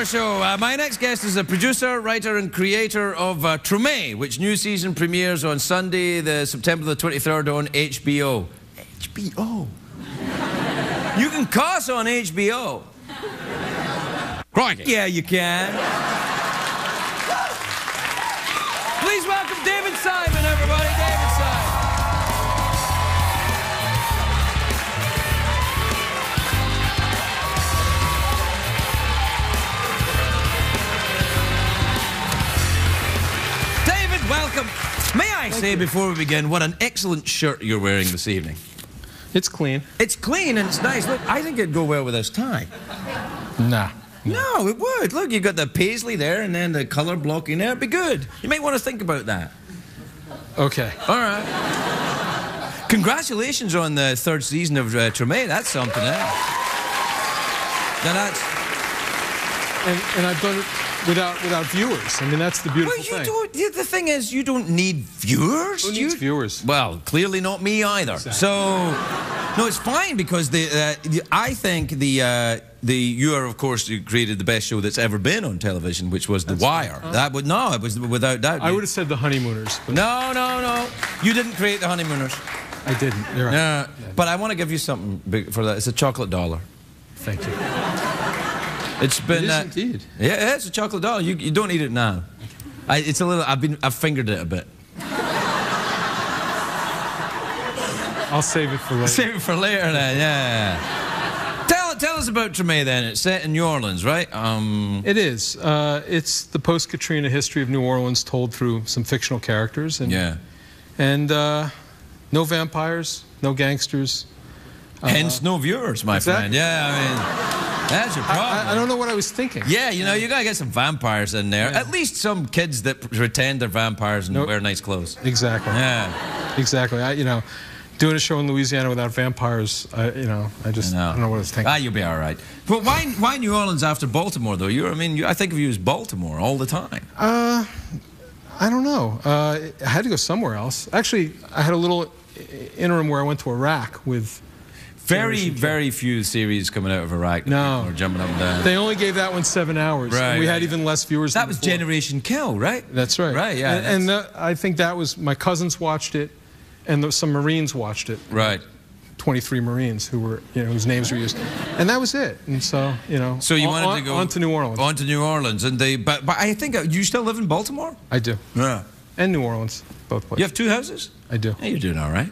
our show. My next guest is a producer, writer and creator of Treme, which new season premieres on Sunday, September the 23rd on HBO. HBO? You can cuss on HBO. Crikey. Yeah, you can. Please welcome David Simon, everybody. David Simon. Welcome. May I say before we begin, what an excellent shirt you're wearing this evening. It's clean. It's clean and it's nice. Look, I think it'd go well with this tie. Nah. No, it would. Look, you've got the paisley there and then the colour blocking there. It'd be good. You might want to think about that. Okay. All right. Congratulations on the 3rd season of Treme. That's something, eh? Now that's... And I've done it without viewers. I mean, that's the beautiful thing. The thing is, you don't need viewers. Who needs viewers? Well, clearly not me either. Exactly. So, no, it's fine because I think you are, of course, you created the best show that's ever been on television, which was The Wire. That would it was without doubt. I would have said The Honeymooners. But no. You didn't create The Honeymooners. I didn't. You're right. Yeah. But I want to give you something big for that. It's a chocolate dollar. Thank you. It's been. It is indeed. Yeah, it's a chocolate dollar. You don't eat it now. It's a little. I've fingered it a bit. I'll save it for later. Save it for later, then. Yeah. Tell us about Treme then. It's set in New Orleans, right? It is. It's the post-Katrina history of New Orleans told through some fictional characters. And, yeah. And no vampires, no gangsters. Hence, no viewers, my friend. Yeah, I mean. That's your problem. I don't know what I was thinking. Yeah, you know, you gotta get some vampires in there. Yeah. At least some kids that pretend they're vampires and wear nice clothes. Exactly. Yeah. Exactly. You know, doing a show in Louisiana without vampires, I don't know what I was thinking. You'll be all right. But why New Orleans after Baltimore, though? I think of you as Baltimore all the time. I don't know. I had to go somewhere else. Actually, I had a little interim where I went to Iraq with... Very few series coming out of Iraq. No. Or jumping up and down. They only gave that one 7 hours. Right. We had even less viewers That than was before. Generation Kill, right? That's right. Right, yeah. And I think that was... My cousins watched it, and some Marines watched it. Right. 23 Marines who were, whose names were used. And that was it. And so, So you wanted to go... On to New Orleans. On to New Orleans. And but I think... you still live in Baltimore? I do. Yeah. And New Orleans, both places. You have 2 houses? I do. Yeah, you're doing all right.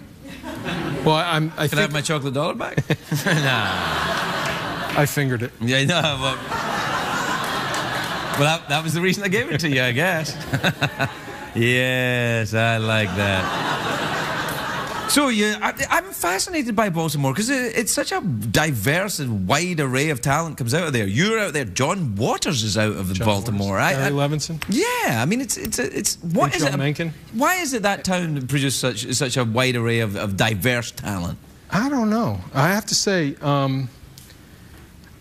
Well, I think... Can I have my chocolate dollar back? Nah. I fingered it. Yeah, no, well, that was the reason I gave it to you, I guess. Yes, I like that. So, I'm fascinated by Baltimore because it's such a diverse and wide array of talent comes out of there. You're out there. John Waters is out of Baltimore. Harry Levinson. Yeah, I mean, what is it? Mencken. Why is it that town produced such a wide array of diverse talent? I don't know. I have to say,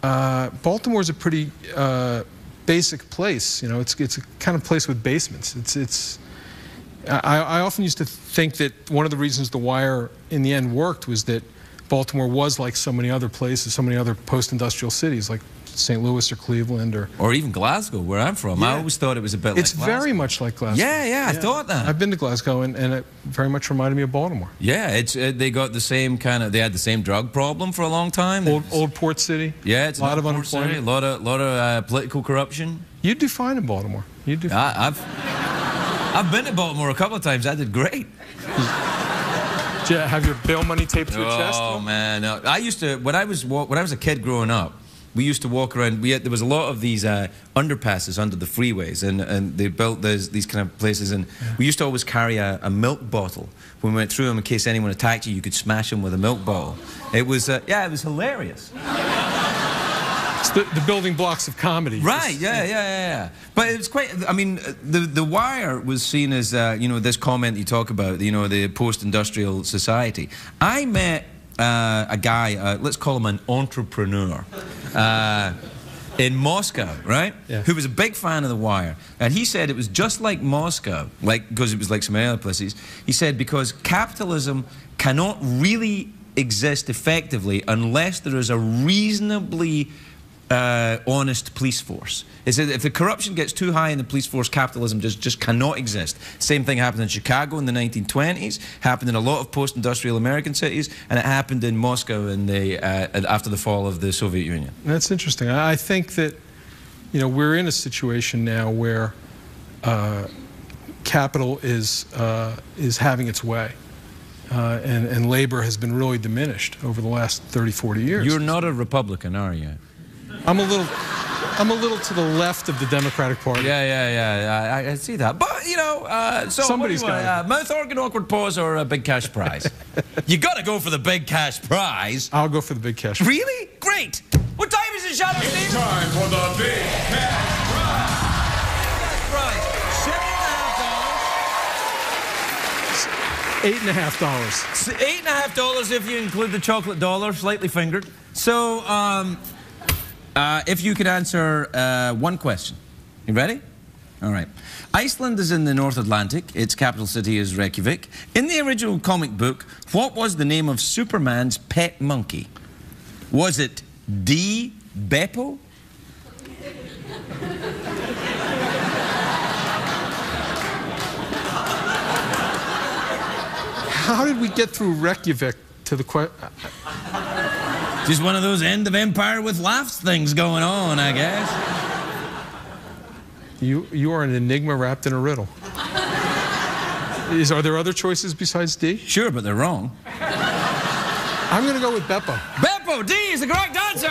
Baltimore's a pretty basic place. It's a kind of place with basements. I often used to think that one of the reasons The Wire in the end worked was that Baltimore was like so many other places, so many other post-industrial cities, like St. Louis or Cleveland or even Glasgow, where I'm from. Yeah. I always thought it was a bit like Glasgow. It's very much like Glasgow. Yeah, I thought that. I've been to Glasgow, and it very much reminded me of Baltimore. Yeah, they got the same they had the same drug problem for a long time. Old port city. Yeah, it's a lot of unemployment. A lot of political corruption. You do fine in Baltimore. You do fine. I've been to Baltimore a couple of times. I did great. Did you have your bail money taped to your chest? Oh man, no. I used to when I was a kid growing up. We used to walk around. There was a lot of these underpasses under the freeways, and they built these kind of places. And we used to always carry a milk bottle when we went through them in case anyone attacked you. You could smash them with a milk bottle. It was it was hilarious. It's the building blocks of comedy. Right, yeah. But it's quite, I mean, the Wire was seen as, this comment you talk about, the post-industrial society. I met a guy, let's call him an entrepreneur, in Moscow, right? Yeah. Who was a big fan of The Wire. And he said it was just like Moscow, because it was like some other places. He said because capitalism cannot really exist effectively unless there is a reasonably honest police force. It said if the corruption gets too high in the police force, capitalism just cannot exist. Same thing happened in Chicago in the 1920s, happened in a lot of post-industrial American cities, and it happened in Moscow in the, after the fall of the Soviet Union. That's interesting. I think that, you know, we're in a situation now where capital is having its way. And labor has been really diminished over the last 30, 40 years. You're not a Republican, are you? I'm a little to the left of the Democratic Party. Yeah. I see that. But, you know, so somebody's got mouth organ, awkward pause, or a big cash prize? You got to go for the big cash prize. I'll go for the big cash prize. Really? Great. What time is it, Shadow Steve? It's time for the big cash prize. $8.50. $8.50 if you include the chocolate dollar, slightly fingered. So, if you could answer one question. You ready? All right. Iceland is in the North Atlantic. Its capital city is Reykjavik. In the original comic book, what was the name of Superman's pet monkey? Was it D. Beppo? How did we get through Reykjavik to the question? Just one of those end of empire with laughs things going on, I guess. You are an enigma wrapped in a riddle. Are there other choices besides D? Sure, but they're wrong. I'm going to go with Beppo. Beppo, D is the correct answer.